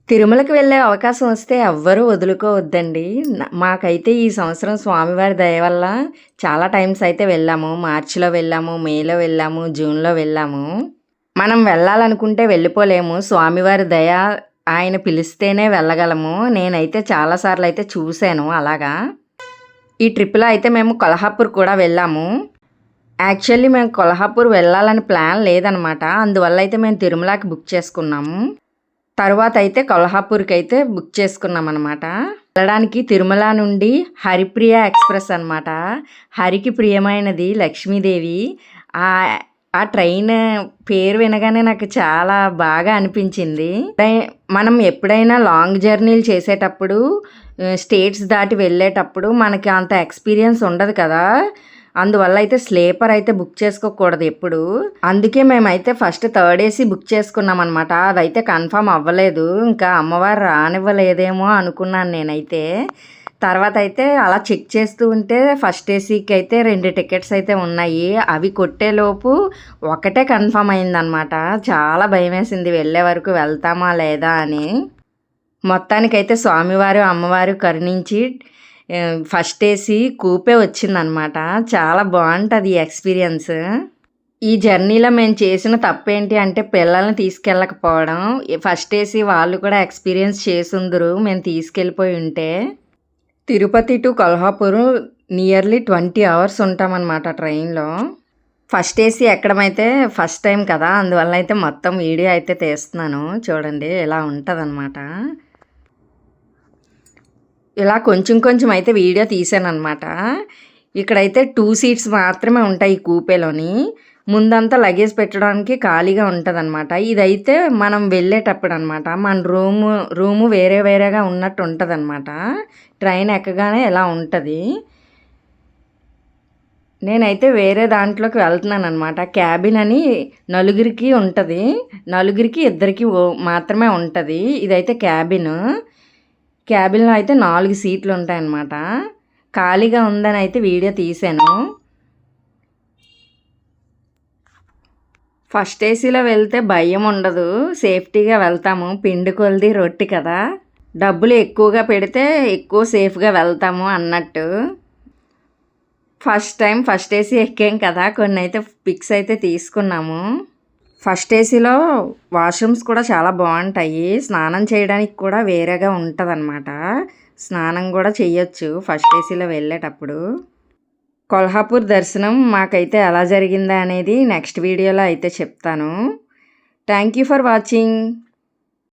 తిరుమలకి వెళ్ళే అవకాశం వస్తే ఎవ్వరూ వదులుకోవద్దండి. మాకైతే ఈ సంవత్సరం స్వామివారి దయ వల్ల చాలా టైమ్స్ అయితే వెళ్ళాము. మార్చిలో వెళ్ళాము, మేలో వెళ్ళాము, జూన్‌లో వెళ్ళాము. మనం వెళ్ళాలనుకుంటే వెళ్ళిపోలేము. స్వామివారి దయ ఆయన పిలిస్తేనే వెళ్ళగలము. నేనైతే చాలా సార్లయితే చూసాను అలాగా. ఈ ట్రిప్‌లో అయితే మేము కొల్హాపూర్ కూడా వెళ్ళాము. యాక్చువల్లీ మేము కొల్హాపూర్ వెళ్ళాలని ప్లాన్ లేదనమాట. అందువల్ల అయితే మేము తిరుమలకి బుక్ చేసుకున్నాము. తరువాత అయితే కొల్హాపూర్‌కైతే బుక్ చేసుకున్నామనమాట. వెళ్ళడానికి తిరుమల నుండి హరిప్రియ ఎక్స్‌ప్రెస్ అనమాట. హరికి ప్రియమైనది లక్ష్మీదేవి. ఆ ట్రైన్ పేరు వినగానే నాకు చాలా బాగా అనిపించింది. మనం ఎప్పుడైనా లాంగ్ జర్నీలు చేసేటప్పుడు స్టేట్స్ దాటి వెళ్ళేటప్పుడు మనకి అంత ఎక్స్‌పీరియన్స్ ఉండదు కదా! అందువల్ల అయితే స్లీపర్ అయితే బుక్ చేసుకోకూడదు ఎప్పుడు. అందుకే మేమైతే ఫస్ట్ థర్డ్ ఏసీ బుక్ చేసుకున్నామనమాట. అదైతే కన్ఫర్మ్ అవ్వలేదు. ఇంకా అమ్మవారు రానివ్వలేదేమో అనుకున్నాను నేనైతే. తర్వాత అయితే అలా చెక్ చేస్తూ ఉంటే ఫస్ట్ ఏసీకి అయితే 2 టికెట్స్ అయితే ఉన్నాయి. అవి కొట్టేలోపు ఒకటే కన్ఫర్మ్ అయిందనమాట. చాలా భయమేసింది వెళ్ళే వరకు వెళ్తామా లేదా అని. మొత్తానికైతే స్వామివారు, అమ్మవారు కరుణించి ఫస్ట్ ఏసీ కూపే వచ్చిందనమాట. చాలా బావుంటది ఈ ఎక్స్‌పీరియన్స్. ఈ జర్నీలో మేము చేసిన తప్పేంటి అంటే పిల్లల్ని తీసుకెళ్ళకపోవడం. ఫస్ట్ ఏసీ వాళ్ళు కూడా ఎక్స్‌పీరియన్స్ చేసుందురు మేము తీసుకెళ్ళిపోయి ఉంటే. Tirupati to Kolhapur nearly 20 hours ఉంటామనమాట ట్రైన్‌లో. ఫస్ట్ ఏసీ ఎక్కడమైతే ఫస్ట్ టైం కదా! అందువల్ల అయితే మొత్తం వీడియో అయితే తీస్తున్నాను. చూడండి ఇలా ఉంటదనమాట. ఇలా కొంచెం కొంచెం అయితే వీడియో తీసాననమాట. ఇక్కడైతే 2 సీట్స్ మాత్రమే ఉంటాయి ఈ కూపేలోని. ముందంతా లగేజ్ పెట్టడానికి ఖాళీగా ఉంటదనమాట. ఇదైతే మనం వెళ్ళేటప్పుడనమాట. మన రూము వేరే వేరేగా ఉన్నట్టు ఉంటదనమాట. ట్రైన్ ఎక్కగానే ఇలా ఉంటది. నేనైతే వేరే దాంట్లోకి వెళ్తున్నాననమాట. క్యాబిన్ అని నలుగురికి ఉంటది. నలుగురికి, ఇద్దరికి మాత్రమే ఉంటది. ఇదైతే క్యాబిను. క్యాబిన్‌లో అయితే 4 సీట్లు ఉంటాయన్నమాట. ఖాళీగా ఉందని అయితే వీడియో తీశాను. ఫస్ట్ ఏసీలో వెళ్తే భయం ఉండదు. సేఫ్టీగా వెళ్తాము. పిండి కొలది రొట్టె కదా! డబ్బులు ఎక్కువగా పెడితే ఎక్కువ సేఫ్‌గా వెళ్తాము అన్నట్టు. ఫస్ట్ టైం ఫస్ట్ ఏసీ ఎక్కాం కదా! కొన్నైతే పిక్స్ అయితే తీసుకున్నాము. ఫస్ట్ ఏసీలో వాష్రూమ్స్ కూడా చాలా బాగుంటాయి. స్నానం చేయడానికి కూడా వేరేగా ఉంటదనమాట. స్నానం కూడా చెయ్యొచ్చు ఫస్ట్ ఏసీలో వెళ్ళేటప్పుడు. కొల్హాపూర్ దర్శనం మాకైతే ఎలా జరిగిందా అనేది నెక్స్ట్ వీడియోలో అయితే చెప్తాను. Thank you for watching.